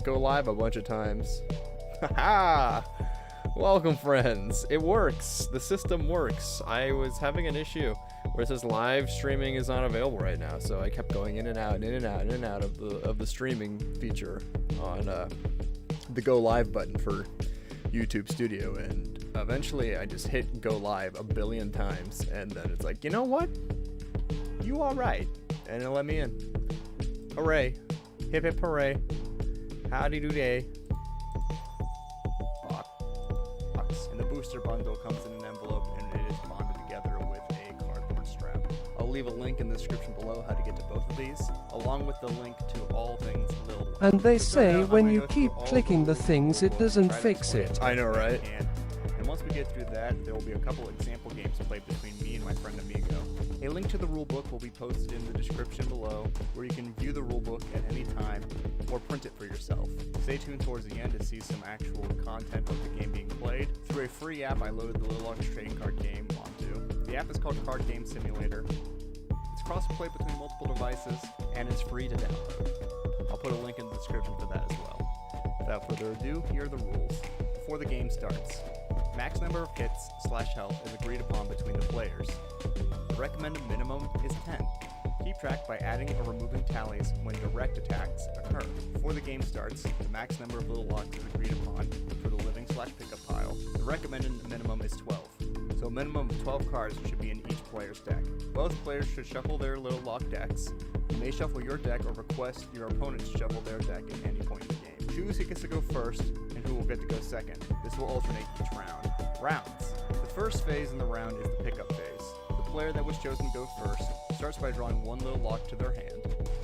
go live a bunch of times. Haha! Welcome, friends. It works. The system works. I was having an issue where it says live streaming is not available right now, so I kept going in and out of the streaming feature on the go live button for YouTube Studio, and eventually I just hit go live a billion times, and then it's like, you know what? You all right? And it let me in. Hooray! Hip hip hooray! Howdy doody! And the booster bundle comes in an envelope, and it is bonded together with a cardboard strap. I'll leave a link in the description below how to get to both of these, along with the link to all things Lil. And they say when you keep clicking the things, it doesn't fix it. I know, right? And once we get through that, there will be a couple example games played between me and my friend Amigo. A link to the rulebook will be posted in the description below, where you can view the rulebook at any time or print it for yourself. Stay tuned towards the end to see some actual content of the game being played. Through a free app I loaded the 𝗏𝗏𝗧 trading card game onto. The app is called Card Game Simulator. It's cross-play between multiple devices, and it's free to download. I'll put a link in the description for that as well. Without further ado, here are the rules. Before the game starts, max number of hits/health is agreed upon between the players. The recommended minimum is 10. Keep track by adding or removing tallies when direct attacks occur. Before the game starts, the max number of 𝗏𝗏𝗧 is agreed upon for the living/pickup pile. The recommended minimum is 12. So a minimum of 12 cards should be in each player's deck. Both players should shuffle their 𝗏𝗏𝗏 decks. You may shuffle your deck or request your opponent to shuffle their deck at any point in the game. Choose who gets to go first and who will get to go second. This will alternate each round. Rounds. The first phase in the round is the pickup phase. The player that was chosen to go first starts by drawing one 𝗏𝗏𝗏 to their hand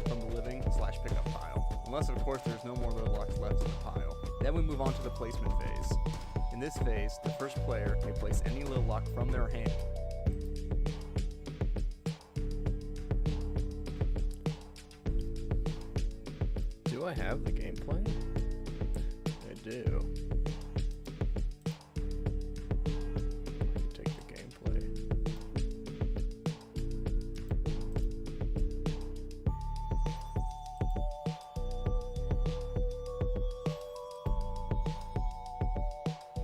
from the living/pickup pile. Unless, of course, there's no more 𝗏𝗏𝗏s left in the pile. Then we move on to the placement phase. In this phase, the first player may place any 𝗏𝗏𝗏 from their hand. Do I have the gameplay? I do. I can take the gameplay.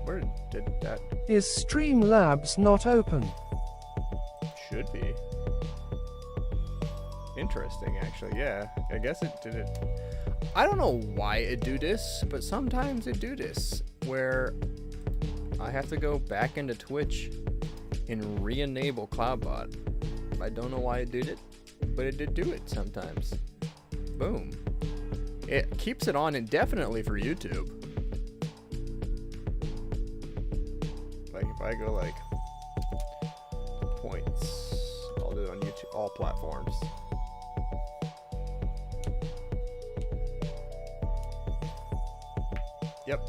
Where did that? Is Streamlabs not open? Should be. Interesting, actually. Yeah, I guess it did it. I don't know why it do this, but sometimes it do this, where I have to go back into Twitch and re-enable Cloudbot. I don't know why it did it, but it did do it sometimes. Boom. It keeps it on indefinitely for YouTube. Like if I go like points, I'll do it on YouTube, all platforms. Yep.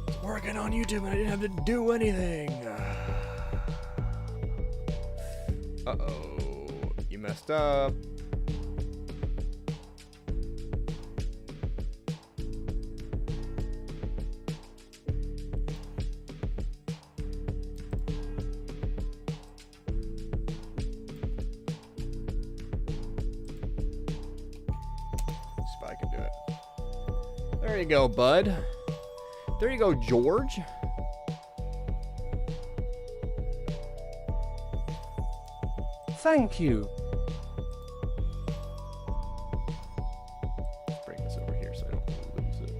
It's working on YouTube and I didn't have to do anything. Uh-oh. You messed up. See if I can do it. There you go, bud. There you go, George. Thank you. Let's bring this over here so I don't lose it.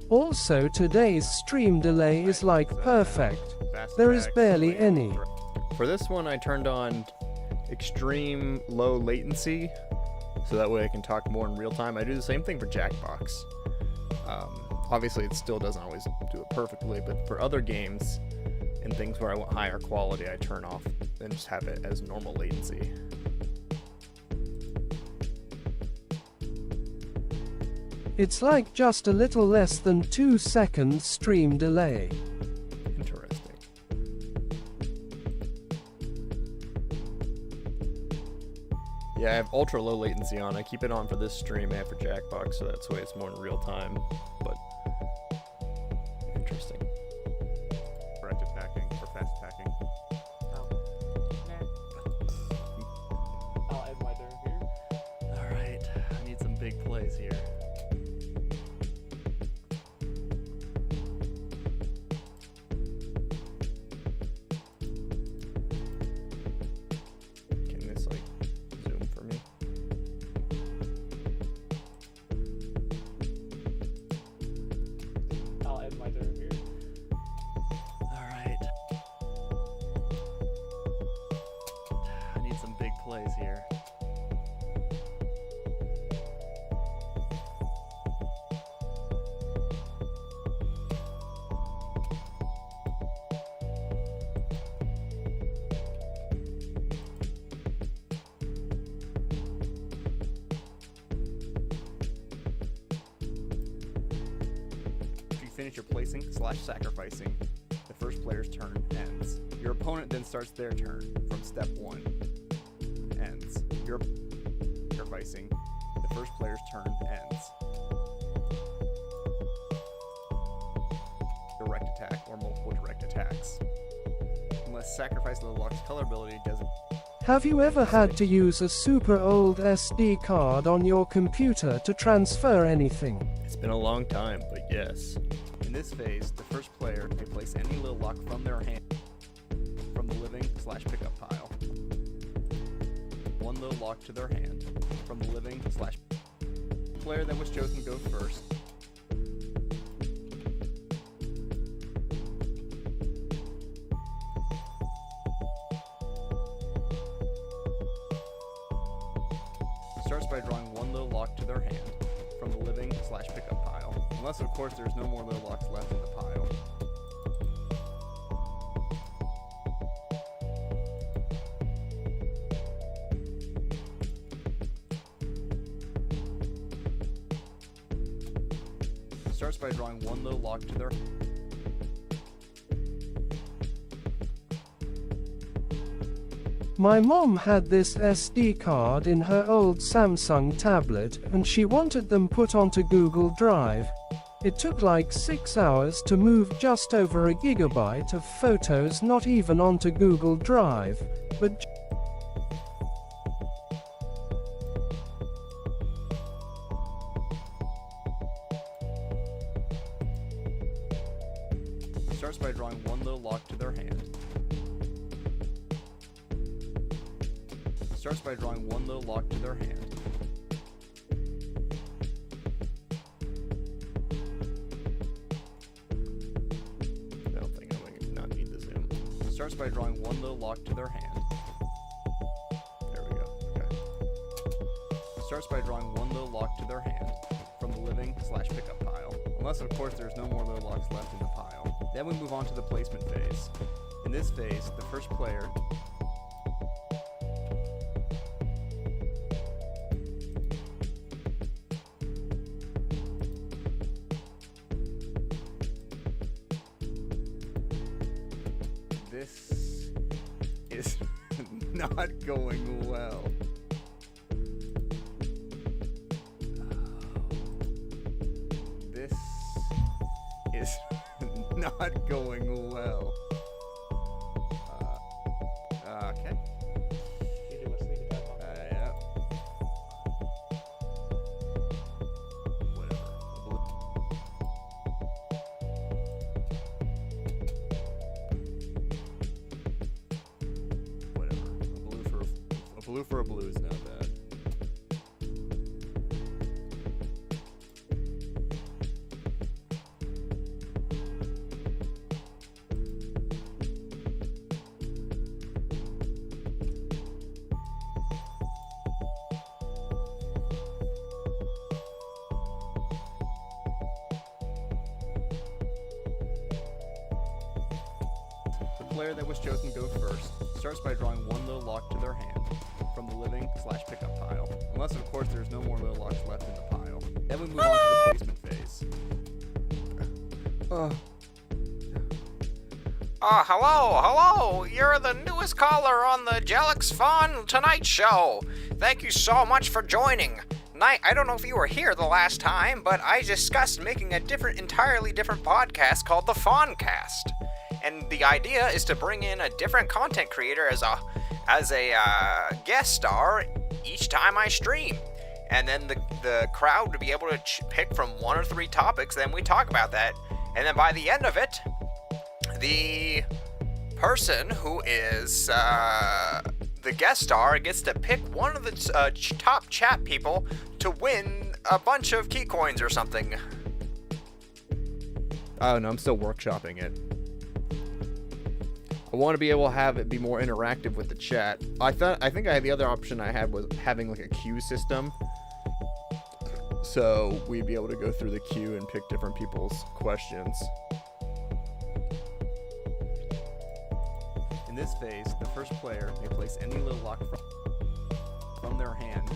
Also, today's stream delay is like perfect. There is barely any. For this one, I turned on extreme low latency, so that way I can talk more in real time. I do the same thing for Jackbox. Obviously, it still doesn't always do it perfectly, but for other games and things where I want higher quality, I turn off and just have it as normal latency. It's like just a little less than 2 seconds stream delay. Interesting. Yeah, I have ultra low latency on. I keep it on for this stream and for Jackbox, so that's why it's more in real time. But interesting. Direct attacking or fast attacking. I'll end my turn here. Alright, I need some big plays here. Can this like zoom for me? I'll end my turn here. Alright. I need some big plays here. If you finish your placing/sacrificing, the first player's turn ends. Your opponent then starts their turn from step 1. Ends. Your sacrificing, the first player's turn ends. Direct attack or multiple direct attacks. Unless sacrifice unlocks color ability doesn't. Have you ever had to use a super old SD card on your computer to transfer anything? It's been a long time, but yes. In this phase, the first player may place any little lock from their hand from the living/pickup pile. One little lock to their hand from the living/ player that was chosen to go first. Starts by drawing one little lock to their hand from the living/pickup pile. Unless, of course, there's no more little locks left in the pile. Starts by drawing one little lock to their My mom had this SD card in her old Samsung tablet, and she wanted them put onto Google Drive. It took like 6 hours to move just over a gigabyte of photos not even onto Google Drive, but starts by drawing one little lock to their hand. Starts by drawing one little lock to their hand. I don't think I'm going to not need the zoom. Starts by drawing one little lock to their hand. There we go. Okay. Starts by drawing one little lock to their hand from the living/pickup pile. Unless, of course, there's no more little locks left in the pile. Then we move on to the placement phase. In this phase, the first player This is not going well. This is not going well. Okay. You do a sneak attack on me. Yeah. Whatever. Whatever. A blue for a blue is not bad. The player that was chosen to go first starts by drawing one little lock to their hand from the living/pickup pile. Unless, of course, there's no more little locks left in the pile. Then we move on to the placement phase. Hello. You're the newest caller on the Jelix Fun Tonight Show. Thank you so much for joining. I don't know if you were here the last time, but I discussed making a entirely different podcast called the Fawncast. And the idea is to bring in a different content creator as a guest star each time I stream. And then the crowd to be able to pick from 1 or 3 topics, then we talk about that. And then by the end of it, the person who is the guest star gets to pick one of the top chat people to win a bunch of KEYCOINS or something. Oh no, I'm still workshopping it. I want to be able to have it be more interactive with the chat. I think the other option I had was having like a queue system. So we'd be able to go through the queue and pick different people's questions. In this phase, the first player may place any little lock from their hand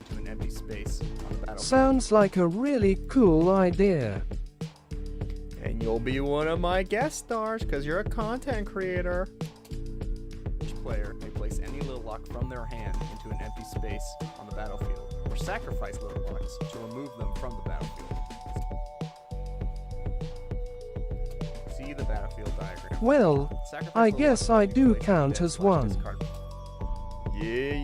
to an empty space on the battlefield. Sounds like a really cool idea. And you'll be one of my guest stars because you're a content creator. Each player may place any little lock from their hand into an empty space on the battlefield, or sacrifice little locks to remove them from the battlefield. See the battlefield diagram. Well, Sacrifice I little guess locks I must be do placed count in as dead/discard. one. Yeah.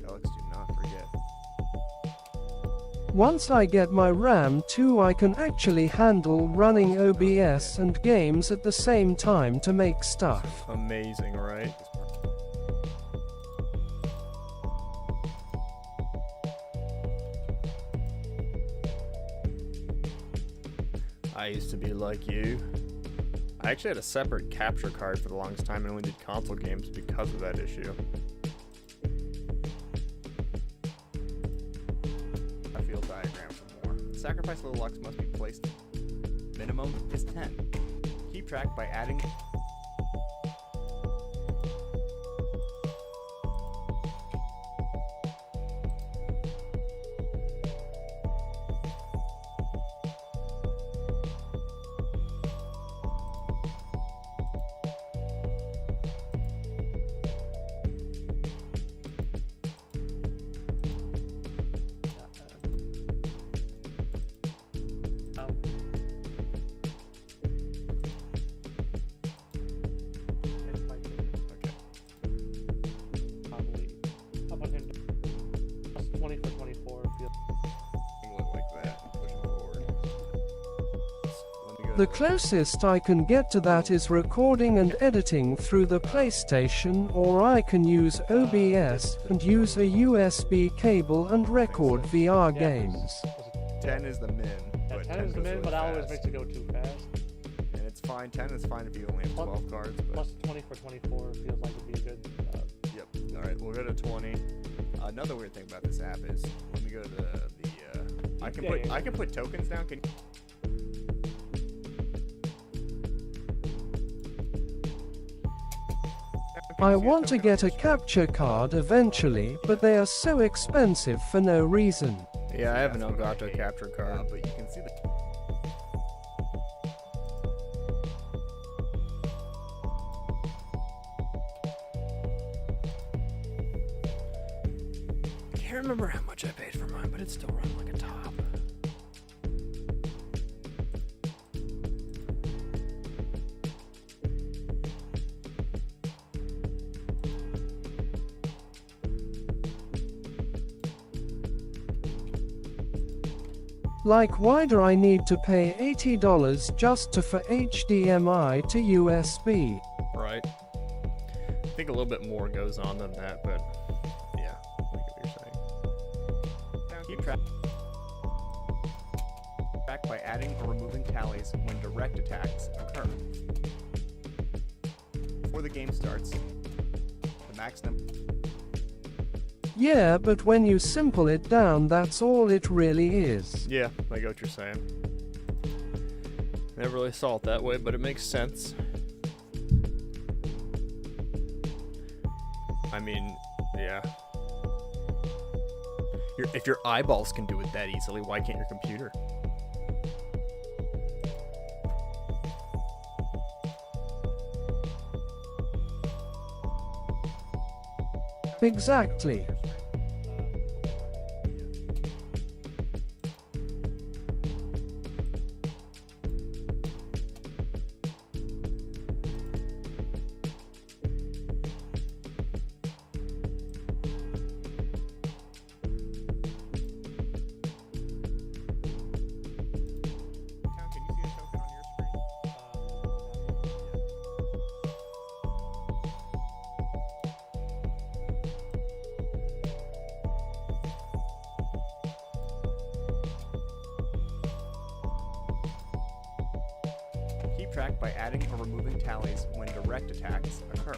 Alex, do not forget. Once I get my RAM too, I can actually handle running OBS and games at the same time to make stuff. Amazing, right? I used to be like you. I actually had a separate capture card for the longest time and only did console games because of that issue. Battlefield diagram for more. Sacrifice little locks must be placed. Minimum is 10. Keep track by adding. Probably. How about him? 20 for 24. Like that. Push it forward. Let me go The to- closest I can get to that is recording and editing through the PlayStation, or I can use OBS and use a USB cable and record VR games. 10 is the min. Yeah, but 10 is the goes min, really but that always fast. makes it go too fast. And it's fine. 10 is fine if you only have 12 cards. But Plus 20 for 24 feels like it'd be a good. yep. All right, we'll go to 20. Another weird thing about this app is when we go to the I can put tokens down. I want to get a capture card eventually, but they are so expensive for no reason. Yeah, I have an Elgato capture card. But you can see the. I can't remember how much I paid for mine, but it's still run like a top. Like, why do I need to pay $80 just for HDMI to USB? Right. I think a little bit more goes on than that, but yeah, I get what you're saying. Keep track track by adding or removing tallies when direct attacks occur. Before the game starts, the max number... Yeah, but when you simple it down, that's all it really is. Yeah, I get what you're saying. Never really saw it that way, but it makes sense. I mean, yeah. If your eyeballs can do it that easily, why can't your computer? Exactly. Keep track by adding or removing tallies when direct attacks occur.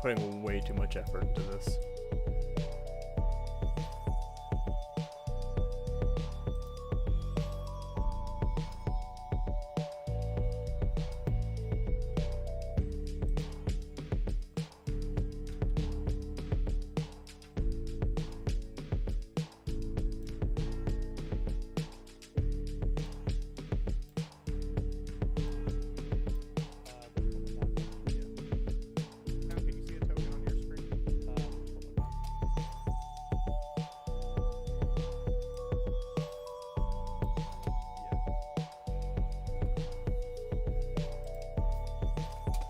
Putting way too much effort into this.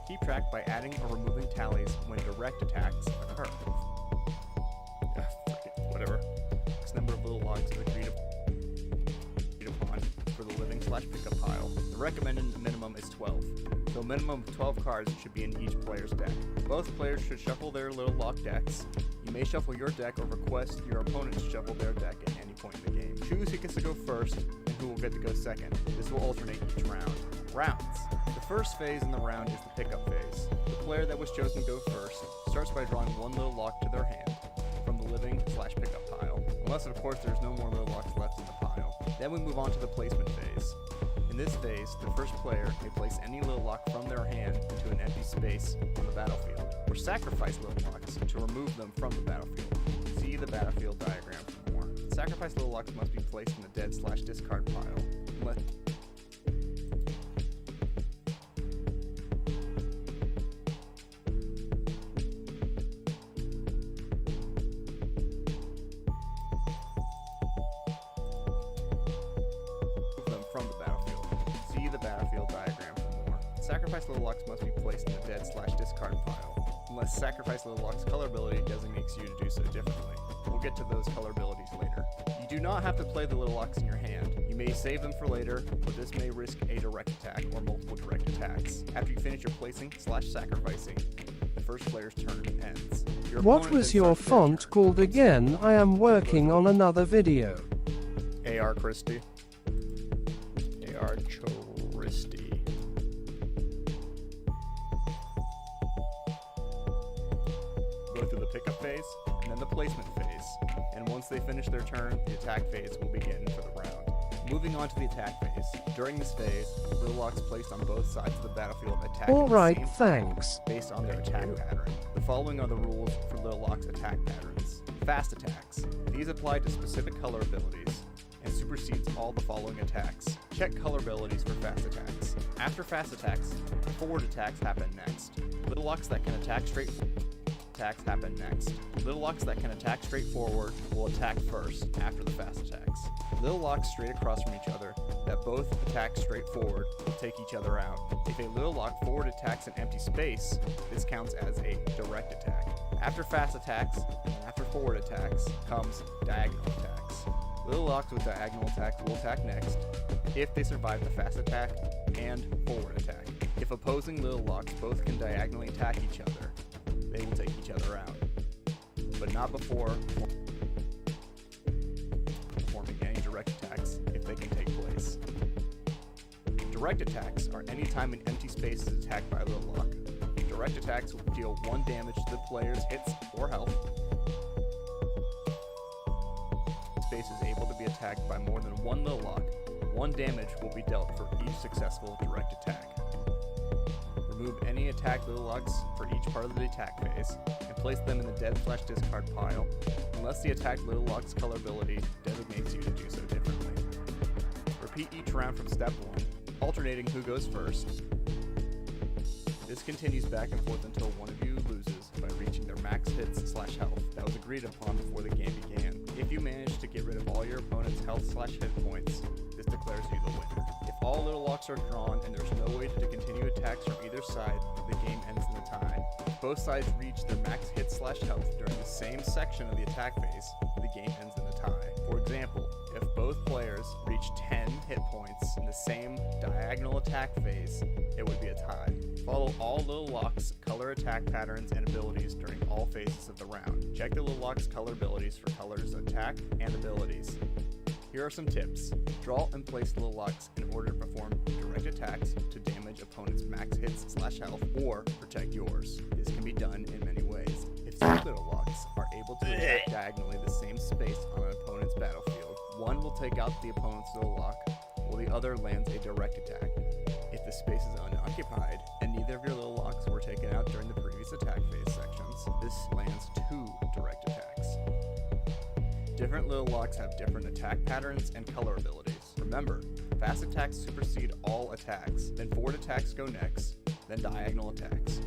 Keep track by adding or removing tallies when direct attacks occur. Whatever. X number of little logs is agreed upon for the living/pickup pile. The recommended minimum is 12, so a minimum of 12 cards should be in each player's deck. Both players should shuffle their little log decks. You may shuffle your deck or request your opponent to shuffle their deck at any point in the game. Choose who gets to go first and who will get to go second. This will alternate each round. Rounds. The first phase in the round is the pickup phase. The player that was chosen to go first starts by drawing one little log to their hand from the living/pickup pile, unless of course there's no more little logs left in the pile. Then we move on to the placement phase. In this phase, the first player may place any little log from their hand into an empty space on the battlefield, or sacrifice little logs to remove them from the battlefield. See the battlefield diagram for more. Sacrifice little logs must be placed in the dead/discard pile, unless from the battlefield. See the battlefield diagram for more. Sacrifice little logs must be placed in the dead/discard pile, unless sacrifice little logs color ability designates you to do so differently. We'll get to those color abilities later. You do not have to play the little logs in your hand. You may save them for later, but this may risk a direct attack or multiple direct attacks. After you finish your placing/sacrificing, the first player's turn ends. Your What opponent was then your starts their font turn. called again? I am working on another video. A.R. Christie. A.R. Christie. Go through the pickup phase, and then the placement phase, and once they finish their turn, the attack phase will begin for the round. Moving on to the attack phase. During this phase, little logs placed on both sides of the battlefield attack Alright, at the same thanks. based on their attack pattern. The following are the rules for little logs attack patterns. Fast attacks. These apply to specific color abilities and supersedes all the following attacks. Check color abilities for fast attacks. After fast attacks, forward attacks happen next. Little logs that can attack straight attacks happen next. Little logs that can attack straight forward will attack first after the fast attacks. Little logs straight across from each other that both attack straight forward, will take each other out. If a little lock forward attacks an empty space, this counts as a direct attack. After fast attacks and after forward attacks comes diagonal attacks. Little locks with diagonal attacks will attack next if they survive the fast attack and forward attack. If opposing little locks both can diagonally attack each other, they will take each other out, but not before performing any direct attacks if they can take place. Direct attacks are any time an empty space is attacked by a little lock. Direct attacks will deal 1 damage to the player's hits or health. Space is able to be attacked by more than 1 little lock. 1 damage will be dealt for each successful direct attack. Remove any attack little locks for each part of the attack phase, and place them in the dead/discard pile, unless the attack little lock's color ability designates you to do so differently. Repeat each round from step 1, alternating who goes first. This continues back and forth until one of you loses by reaching their max hits/health that was agreed upon before the game began. If you manage to get rid of all your opponent's health/hit points, this declares you the winner. If all little locks are drawn and there's no way to continue attacks from either side, the game ends in a tie. If both sides reach their max hit/health during the same section of the attack phase, the game ends in a tie. For example, if both players reach 10 hit points in the same diagonal attack phase, it would be a tie. Follow all little locks' color attack patterns and abilities during all phases of the round. Check the little locks' color abilities for colors, attack, and abilities. Here are some tips. Draw and place little locks in order to perform direct attacks to damage opponent's max hits/health or protect yours. This can be done in many ways. If 2 little locks are able to attack diagonally the same space on an opponent's battlefield, one will take out the opponent's little lock, while the other lands a direct attack. If the space is unoccupied, and neither of your little locks were taken out during the previous attack phase sections, this lands 2 direct attacks. Different little locks have different attack patterns and color abilities. Remember, fast attacks supersede all attacks, then forward attacks go next, then diagonal attacks.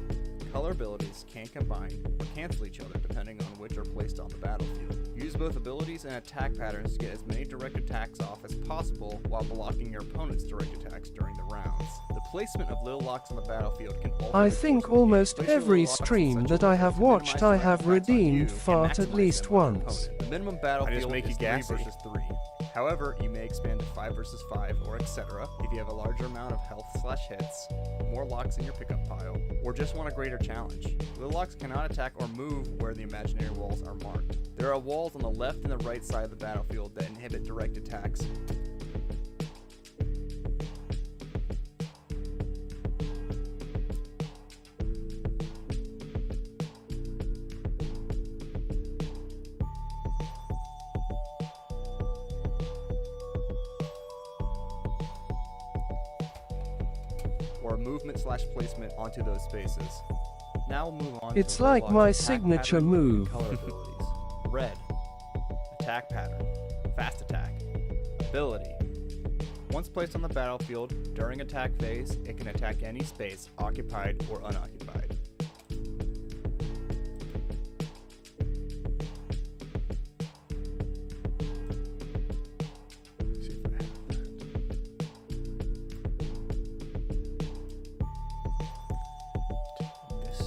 Color abilities can combine or cancel each other depending on which are placed on the battlefield. Use both abilities and attack patterns to get as many direct attacks off as possible while blocking your opponent's direct attacks during the rounds. The placement of little locks on the battlefield can alter I the think course of the game. almost Place your every little locks in stream such a that I way have to minimize watched I direct have attacks on redeemed you and fart at maximize least them on your once. opponent. The minimum battlefield make you is 3 gassy. versus 3. However, you may expand to 5 versus 5 or etc. if you have a larger amount of health/hits, more locks in your pickup pile, or just want a greater challenge. Little locks cannot attack or move where the imaginary walls are marked. There are walls on the left and the right side of the battlefield that inhibit direct attacks. Or movement/placement onto those spaces. Now we'll move on It's to like little my locks' attack signature pattern and move. color abilities. Red, attack pattern, fast attack, ability. Once placed on the battlefield during attack phase, it can attack any space, occupied or unoccupied. See if I have that. This.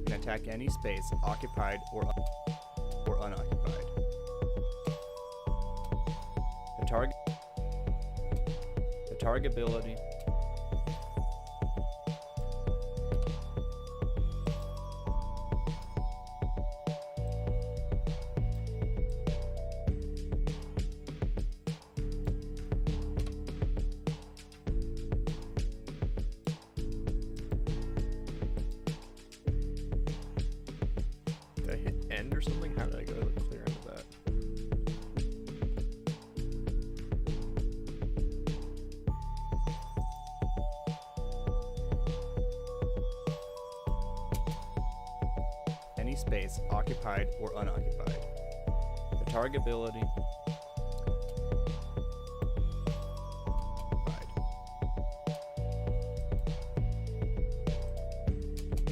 Can attack any space, occupied or unoccupied. The target ability. Did I hit end or something? How did I go to clear into that? space occupied or unoccupied. The target ability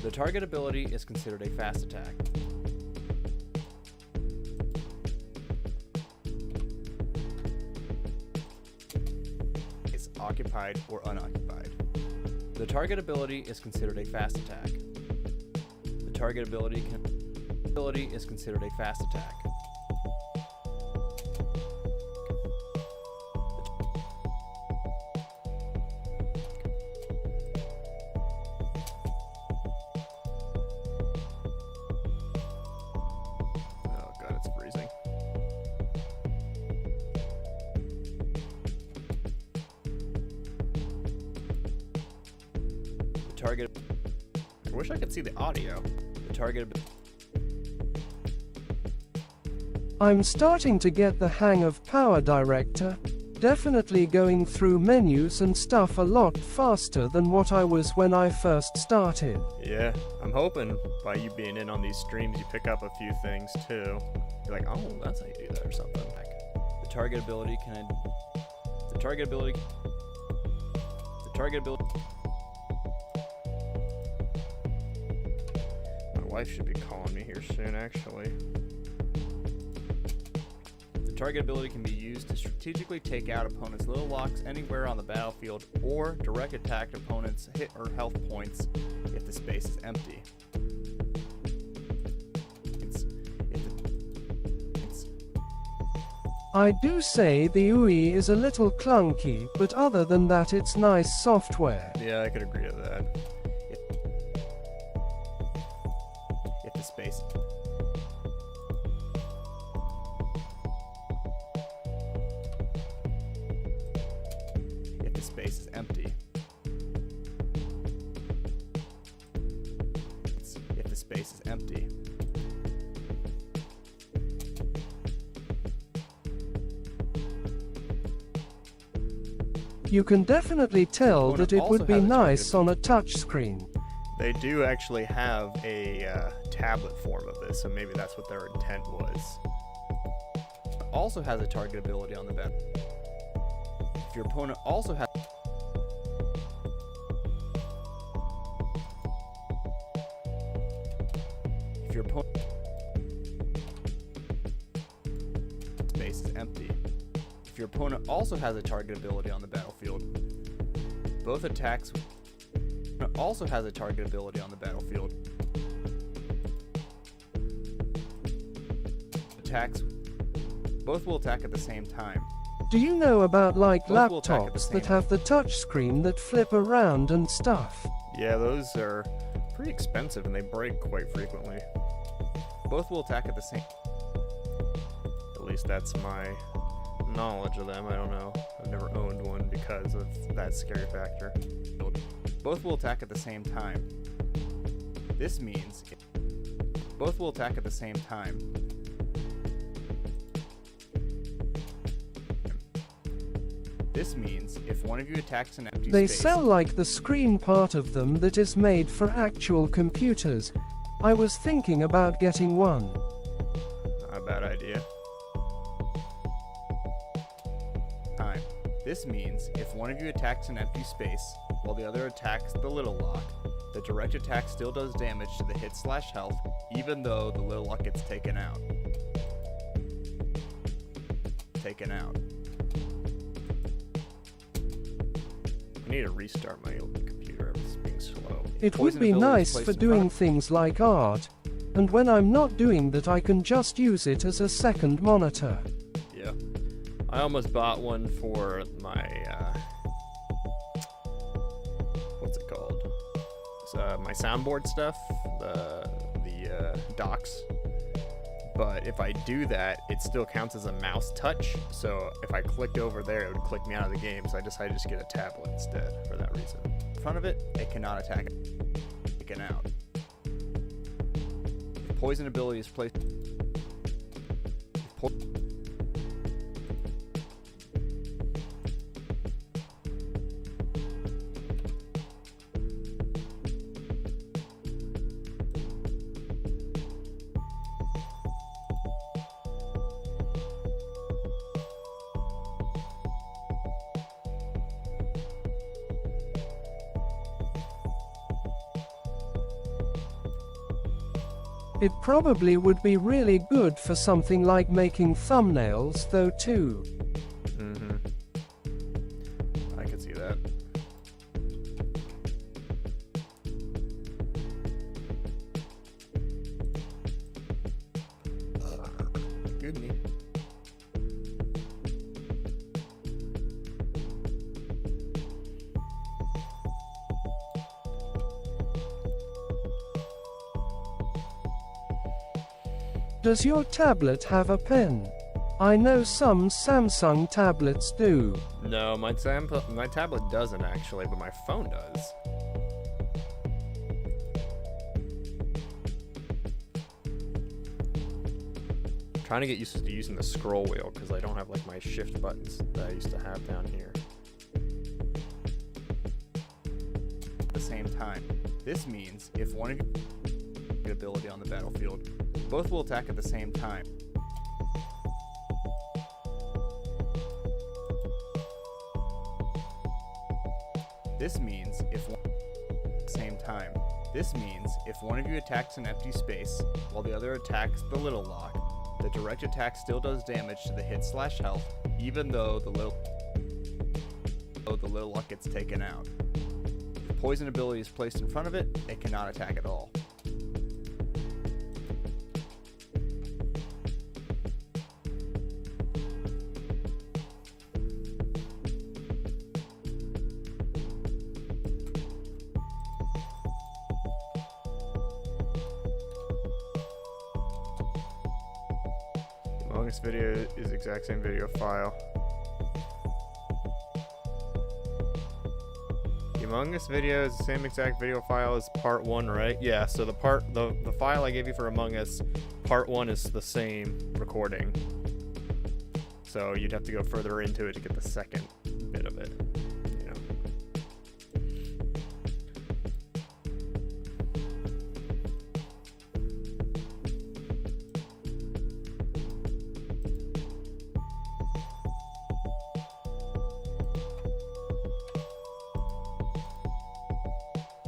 The target ability is considered a fast attack. It's occupied or unoccupied. The target ability is considered a fast attack. The target ability is considered a fast attack. Oh god, it's freezing. The target. I wish I could see the audio. The target. I'm starting to get the hang of Power Director. Definitely going through menus and stuff a lot faster than what I was when I first started. Yeah, I'm hoping by you being in on these streams, you pick up a few things too. You're like, oh, that's how you do that or something. The target ability can. The target ability. The target ability. My wife should be calling me here soon, actually. The target ability can be used to strategically take out opponents' little locks anywhere on the battlefield or direct attack opponents' hit or health points if the space is empty. I do say the UI is a little clunky, but other than that it's nice software. Yeah, I could agree to that. If the space. If the space is empty. If the space is empty. You can definitely tell that it would be nice on a touchscreen. They do actually have a tablet form of this, so maybe that's what their intent was. It also has a target ability on the bat. If your opponent also has If your opponent space is empty. If your opponent also has a target ability on the battlefield, both attacks also has a target ability on the battlefield. Attacks both will attack at the same time. Do you know about like Both will attack at the laptops same that have the touchscreen that flip around and stuff? Yeah, those are pretty expensive and they break quite frequently. Both will attack at the same. At least that's my knowledge of them. I don't know. I've never owned one because of that scary factor. Both will attack at the same time. This means both will attack at the same time. This means if one of you attacks an empty They space. sell like the screen part of them that is made for actual computers. I was thinking about getting one. Not a bad idea. Time. This means if one of you attacks an empty space while the other attacks the little lock, the direct attack still does damage to the hit/health even though the little lock gets taken out. Taken out. I need to restart my computer. It's being slow. It would Poison be ability is nice placed for in front doing of- things like art, and when I'm not doing that I can just use it as a second monitor. Yeah. I almost bought one for my, what's it called? It's, my soundboard stuff, the docks. But if I do that, it still counts as a mouse touch. So if I clicked over there, it would click me out of the game. So I decided to just get a tablet instead for that reason. In front of it, it cannot attack it. Taken out. If poison ability is placed. It probably would be really good for something like making thumbnails though too. I can see that. Good me. Does your tablet have a pen? I know some Samsung tablets do. No, my tablet doesn't actually, but my phone does. Trying to get used to using the scroll wheel because I don't have like my shift buttons that I used to have down here. At the same time, this means if one of you ability on the battlefield, both will attack at the same time. This means if one of you attacks an empty space while the other attacks the little lock, the direct attack still does damage to the hit/health, even though the little lock gets taken out. If the poison ability is placed in front of it, it cannot attack at all. This video is the exact same video file. The Among Us video is the same exact video file as part 1, right? Yeah, so the file I gave you for Among Us, part 1 is the same recording. So you'd have to go further into it to get the second bit of it. You know.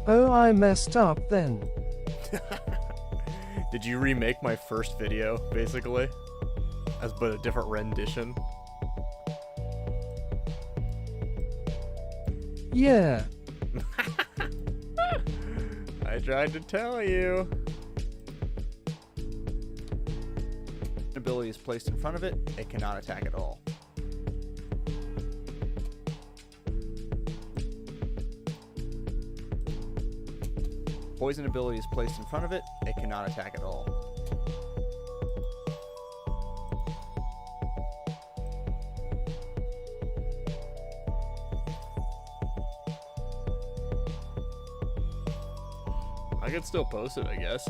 Oh, I messed up then. Did you remake my first video, basically? But a different rendition? Yeah. I tried to tell you. Ability is placed in front of it, it cannot attack at all. Poison ability is placed in front of it, it cannot attack at all. I could still post it, I guess.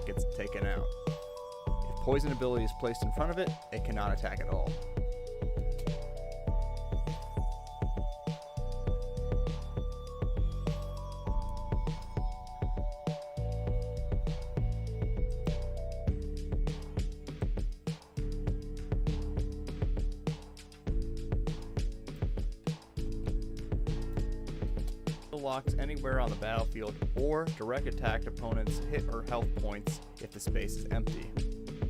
Gets taken out. If poison ability is placed in front of it, it cannot attack at all. Locks anywhere on the battlefield or direct attack opponents' hit or health points if the space is empty.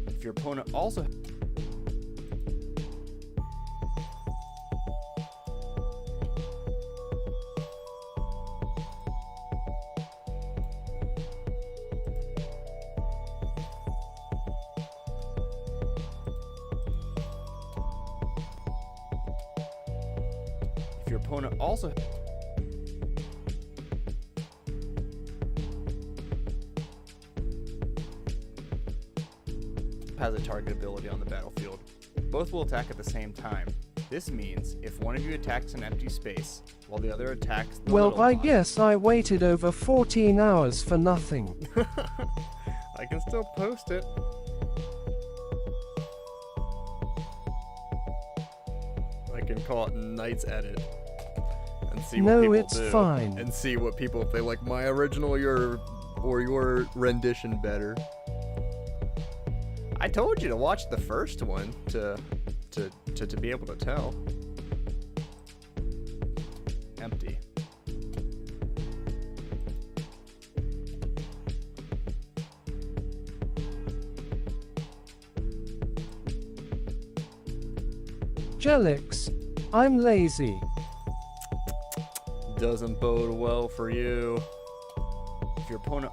If your opponent also has a target ability on the battlefield, both will attack at the same time. This means if one of you attacks an empty space while the other attacks the Well, little I box, guess I waited over 14 hours for nothing. I can still post it. can call it Knight's Edit and see what No, people it's do. fine. And see what people, if they like my original or your rendition better. I told you to watch the first one to be able to tell. Empty. Jelix, I'm lazy. Doesn't bode well for you. If your opponent...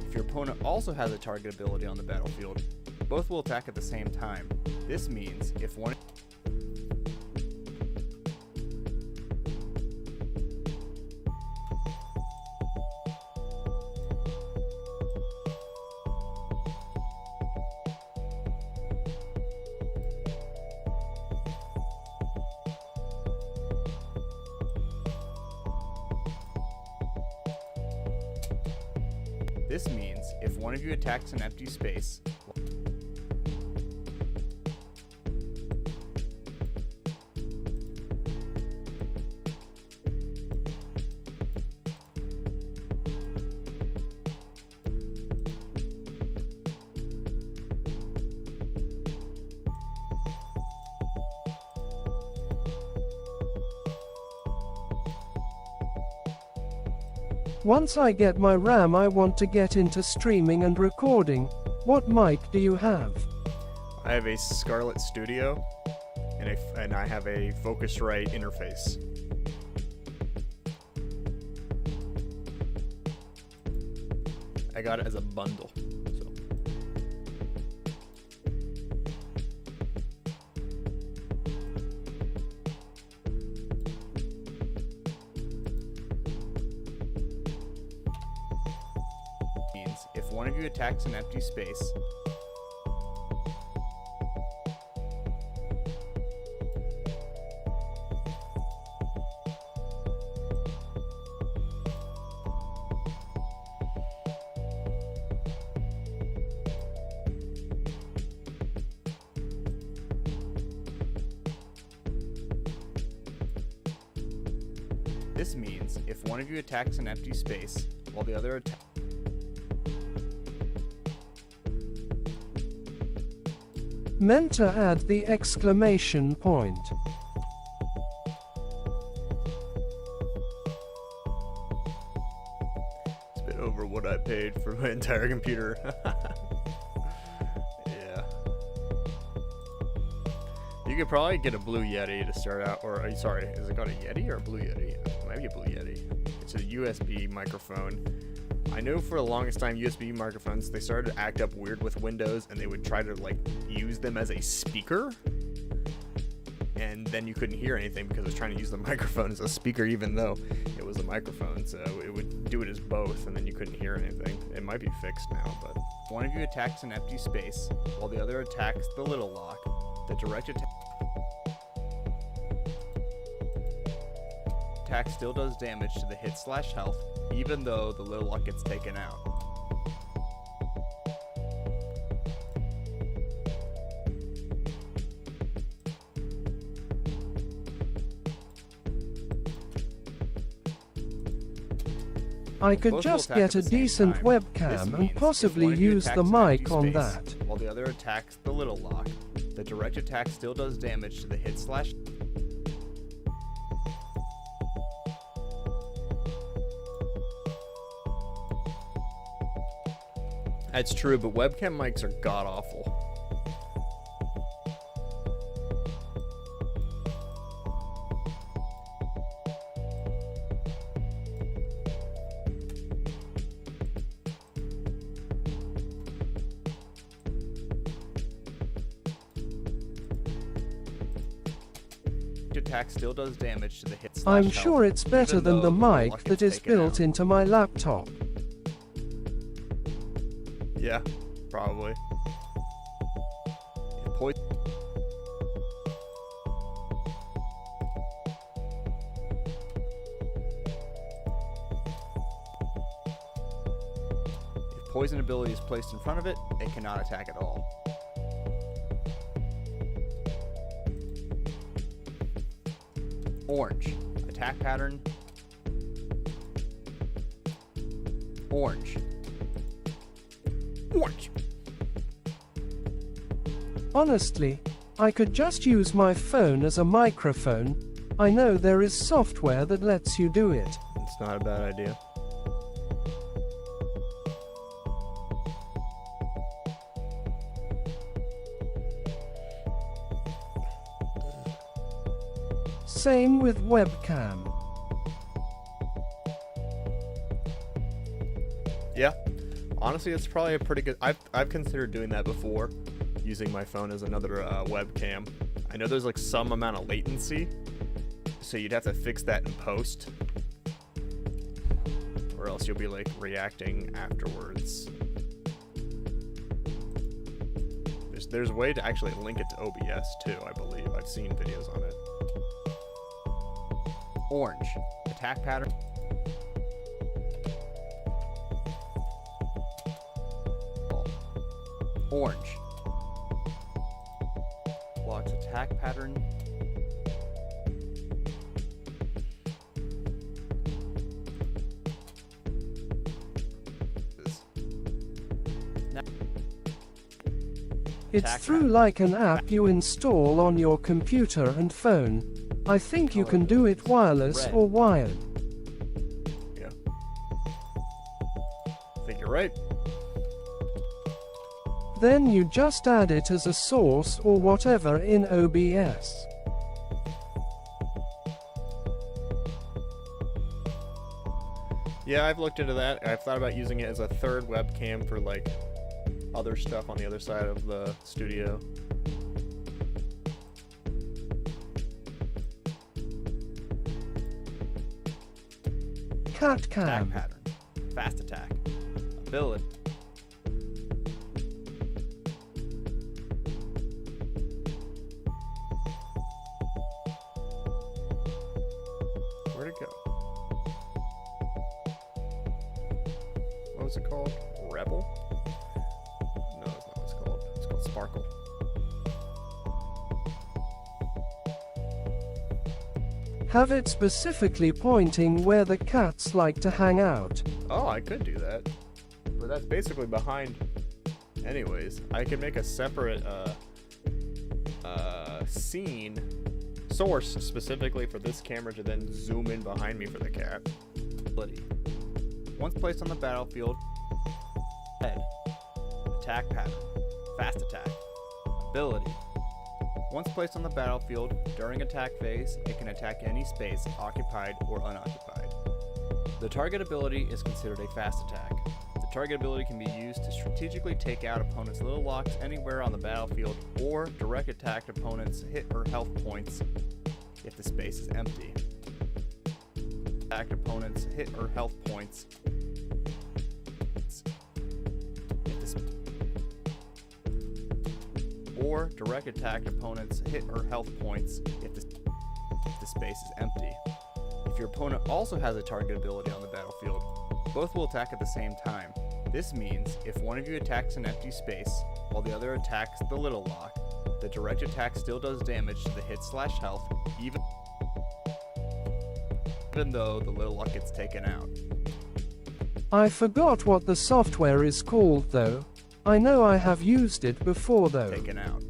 If your opponent also has a target ability on the battlefield, both will attack at the same time. This means if one... This means if one of you attacks an empty space, Once I get my RAM, I want to get into streaming and recording. What mic do you have? I have a Scarlett Studio, and I have a Focusrite interface. I got it as a bundle. So. Means if one of you attacks an empty space, this means if one of you attacks an empty space while the other attacks. Meant to add the exclamation point. It's a bit over what I paid for my entire computer. Yeah. You could probably get a Blue Yeti to start out, or sorry, is it called a Yeti or a Blue Yeti? It might be a Blue Yeti. It's a USB microphone. I know for the longest time USB microphones, they started to act up weird with Windows, and they would try to like use them as a speaker, and then you couldn't hear anything because it was trying to use the microphone as a speaker even though it was a microphone, so it would do it as both, and then you couldn't hear anything. It might be fixed now, but if one of you attacks an empty space while the other attacks the little lock, the direct attack still does damage to the hit/health, even though the little lock gets taken out. I could Both will just attack at get a the same decent time. webcam This and means if possibly one of you use the attacks an empty mic on space that. while the other attacks the little lock, the direct attack still does damage to the hit/. That's true, but webcam mics are god awful. Attack still does damage to the hit/. I'm sure it's better than the mic that is built into my laptop. Yeah, probably. poison ability is placed in front of it, it cannot attack at all. Orange. Attack pattern. Orange. Orange. Honestly, I could just use my phone as a microphone. I know there is software that lets you do it. It's not a bad idea. Same with webcam. Yeah. Honestly, it's probably a pretty good... I've considered doing that before, using my phone as another webcam. I know there's like some amount of latency, so you'd have to fix that in post, or else you'll be like reacting afterwards. There's a way to actually link it to OBS too, I believe. I've seen videos on it. Orange. Attack pattern. Orange. Blocks attack pattern. It's through like an app you install on your computer and phone. I think you can do it wireless or wired. Yeah. I think you're right. Then you just add it as a source or whatever in OBS. Yeah, I've looked into that. I've thought about using it as a third webcam for like other stuff on the other side of the studio. Cat Attack cam. pattern. Fast attack. Ability. Where'd it go? What was it called? Rebel? No, that's not what it's called. It's called Sparkle. Have it specifically pointing where the cats like to hang out. Oh, I could do that. But that's basically behind. Anyways, I could make a separate scene source specifically for this camera to then zoom in behind me for the cat. Ability. Once placed on the battlefield, head. Attack pattern. Fast attack. Ability. Once placed on the battlefield, during attack phase, it can attack any space occupied or unoccupied. The target ability is considered a fast attack. The target ability can be used to strategically take out opponents' little locks anywhere on the battlefield, or direct attack opponents' hit or health points if the space is empty. Attack opponents' hit or health points or direct attack opponents' hit or health points if the space is empty. If your opponent also has a target ability on the battlefield, both will attack at the same time. This means if one of you attacks an empty space while the other attacks the little lock, the direct attack still does damage to the hit/health even though the little lock gets taken out. I forgot what the software is called though. I know I have used it before though. Taken out.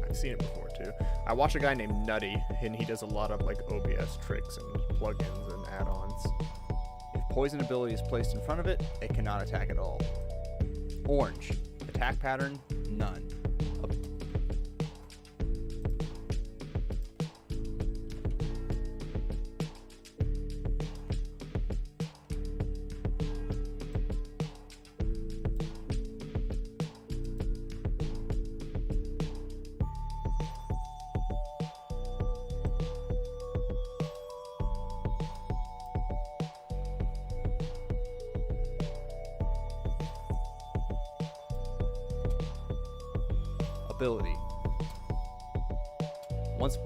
I've seen it before too. I watch a guy named Nutty, and he does a lot of like OBS tricks and plugins and add-ons. If poison ability is placed in front of it, it cannot attack at all. Orange. Attack pattern, none. ability. Once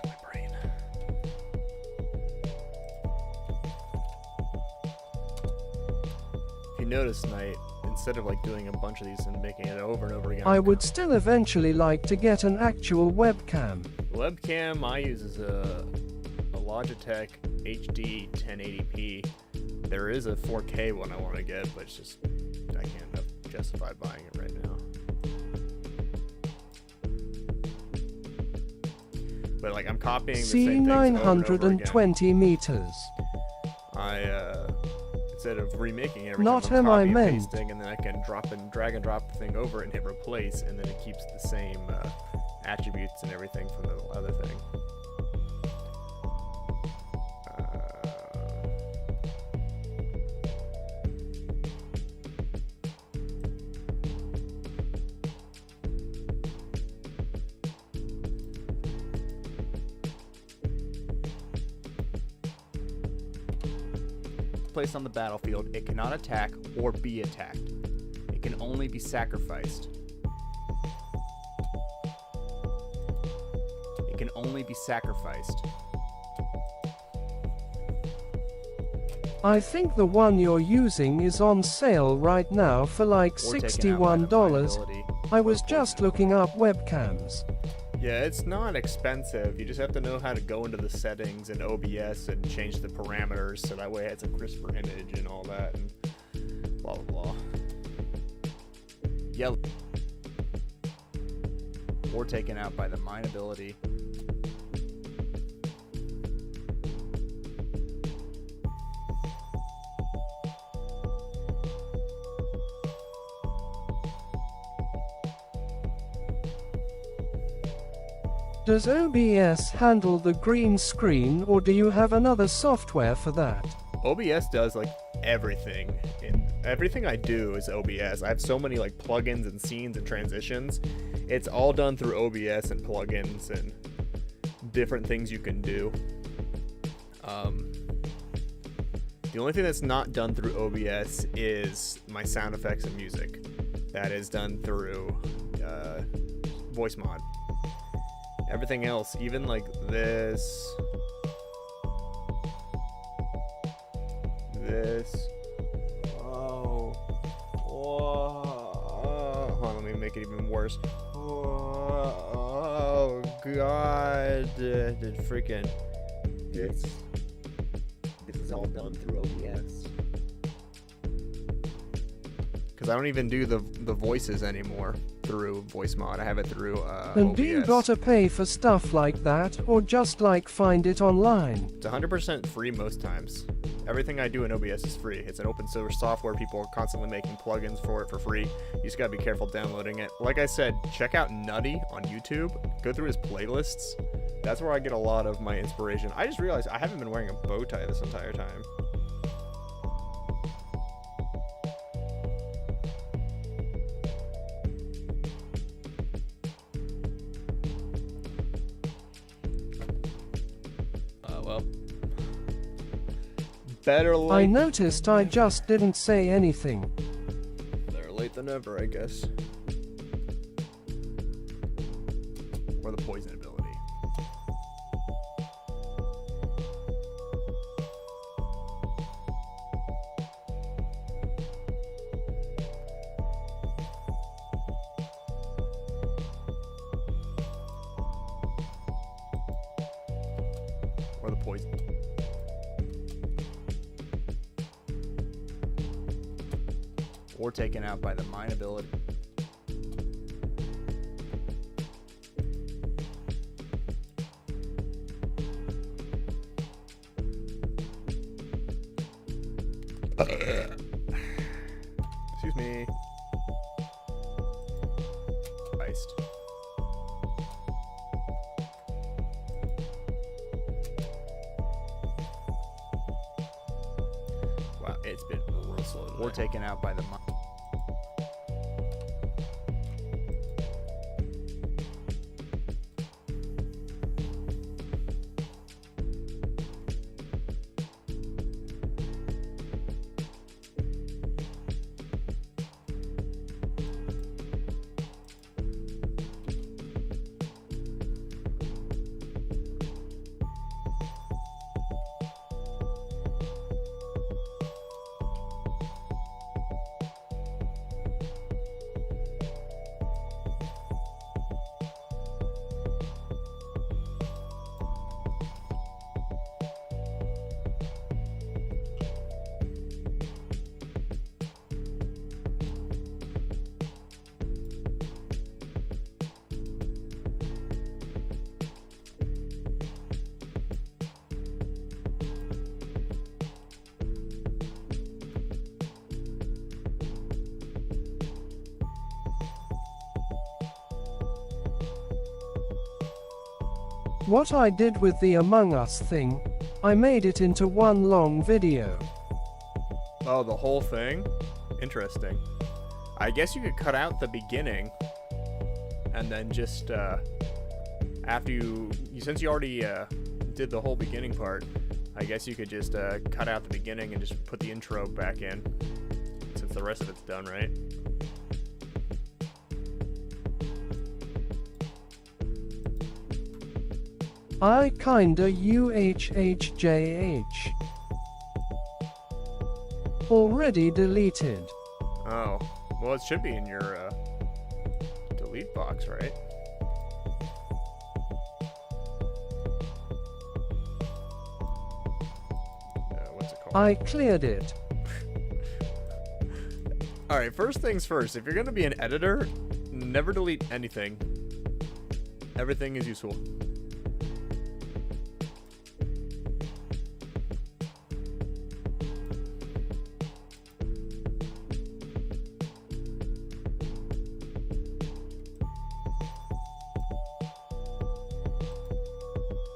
my brain. If you notice tonight, instead of like doing a bunch of these and making it over and over again, I would still eventually like to get an actual webcam. The webcam I use is a Logitech HD 1080p. There is a 4K one I want to get, but it's just I can't justify buying it right now. But like I'm copying the See same things over and over again. 920 meters. I instead of remaking everything, Not I'm him I copy and meant. pasting, and then I can drag and drop the thing over and hit replace, and then it keeps the same attributes and everything from the other thing. Placed on the battlefield, it cannot attack or be attacked. It can only be sacrificed. It can only be sacrificed. I think the one you're using is on sale right now for like Or taken out by the $61. ability. I was just looking up webcams. Yeah, it's not expensive. You just have to know how to go into the settings in OBS and change the parameters so that way it's a crisper image and all that and blah blah blah. Yellow. Or taken out by the mine ability. Does OBS handle the green screen, or do you have another software for that? OBS does like everything, and everything I do is OBS. I have so many like plugins and scenes and transitions. It's all done through OBS and plugins and different things you can do. The only thing that's not done through OBS is my sound effects and music. That is done through voice mod. Everything else, even like this, hold on, let me make it even worse. Oh god, freaking, This is all done through OBS. because I don't even do the voices anymore through voice mod. I have it through And OBS. do you gotta pay for stuff like that, or just like find it online? It's 100% free most times. Everything I do in OBS is free. It's an open source software. People are constantly making plugins for it for free. You just gotta be careful downloading it. Like I said, check out Nutty on YouTube. Go through his playlists. That's where I get a lot of my inspiration. I just realized I haven't been wearing a bow tie this entire time. Well. Better I late. noticed I just didn't say anything. Better late than never, I guess. Or the poison ability. Or the poison. Or taken out by the mine ability. Excuse me. Iced. Or taken out by the What I did with the Among Us thing, I made it into one long video. Oh, the whole thing? Interesting. I guess you could cut out the beginning and then just after since you already did the whole beginning part, I guess you could just cut out the beginning and just put the intro back in since the rest of it's done, right? I kinda UHHJH. Already deleted. Oh, well, it should be in your delete box, right? What's it called? I cleared it. Alright, first things first. If you're going to be an editor, never delete anything. Everything is useful.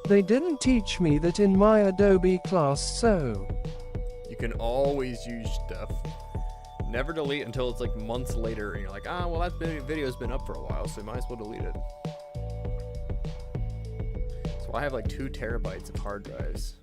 They didn't teach me that in my Adobe class, so You can always use stuff. Never delete until it's like months later and you're like, ah, well, that video's been up for a while, so you might as well delete it. So I have like 2 terabytes of hard drives.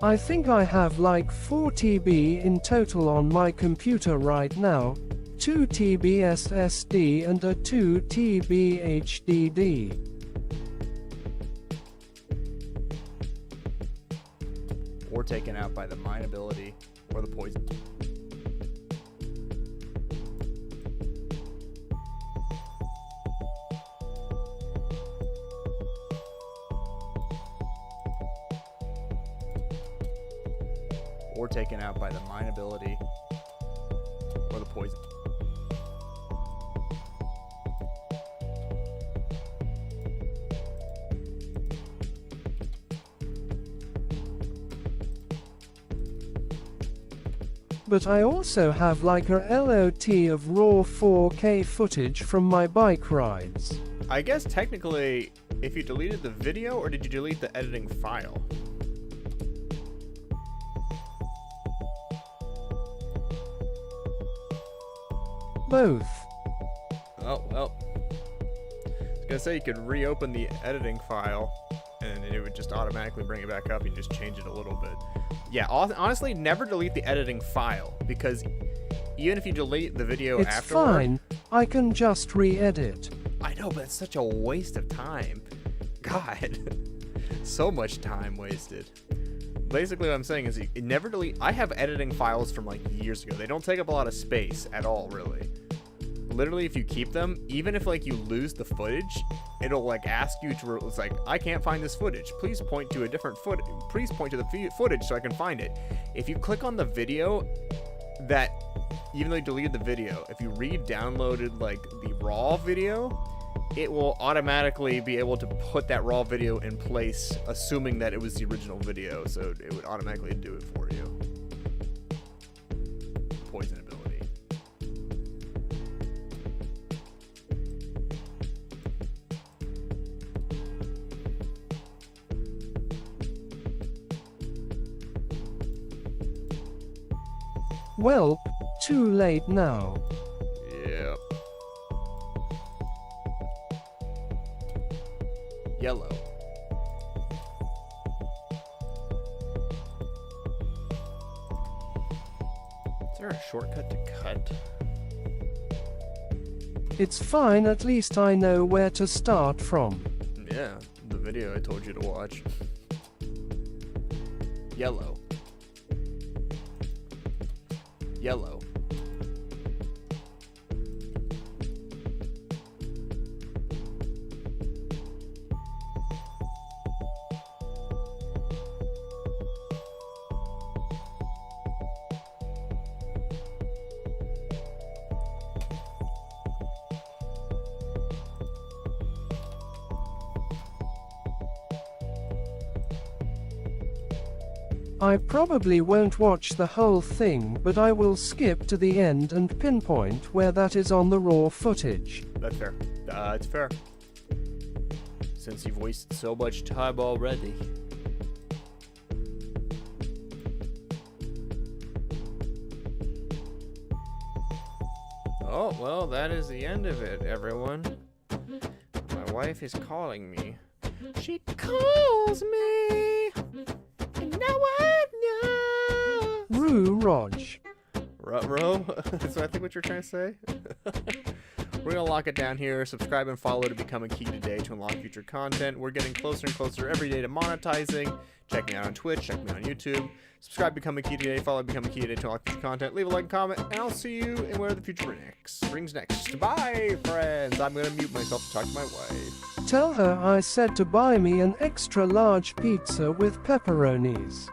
I think I have like 4 TB in total on my computer right now, 2 TB SSD and a 2 TB HDD. Or taken out by the mineability or the poison. Or taken out by the mineability or the poison. But I also have like a LOT of raw 4K footage from my bike rides. I guess technically, if you deleted the video or did you delete the editing file? Both. Oh, well. I was gonna say you could reopen the editing file and it would just automatically bring it back up. You just change it a little bit. Yeah, honestly, never delete the editing file because even if you delete the video It's afterward... fine, I can just re-edit. I know, but it's such a waste of time. God. So much time wasted. Basically what I'm saying is you never delete... I have editing files from like years ago. They don't take up a lot of space at all, really. literally, if you keep them, even if like you lose the footage, it'll like ask you to. It's like, I can't find this footage. Please point to a different footage. Please point to the footage so I can find it. If you click on the video, that even though you deleted the video, if you re-downloaded like the raw video, it will automatically be able to put that raw video in place, assuming that it was the original video. So it would automatically do it for you. Poison ability. Well, too late now. Yep. Yellow. Is there a shortcut to cut? It's fine, at least I know where to start from. Yeah, the video I told you to watch. Yellow. Yellow. I probably won't watch the whole thing, but I will skip to the end and pinpoint where that is on the raw footage. That's fair. It's fair. Since you've wasted so much time already. Oh, well, that is the end of it, everyone. My wife is calling me. She calls me. And now I know. Roo Rog. Ruh-roh? That's I think what you're trying to say? We're going to lock it down here. Subscribe and follow to become a key today to unlock future content. We're getting closer and closer every day to monetizing. Check me out on Twitch. Check me on YouTube. Subscribe, become a key today. Follow, become a key today to unlock future content. Leave a like and comment, and I'll see you in where the future brings next. Bye, friends. I'm going to mute myself to talk to my wife. Tell her I said to buy me an extra large pizza with pepperonis.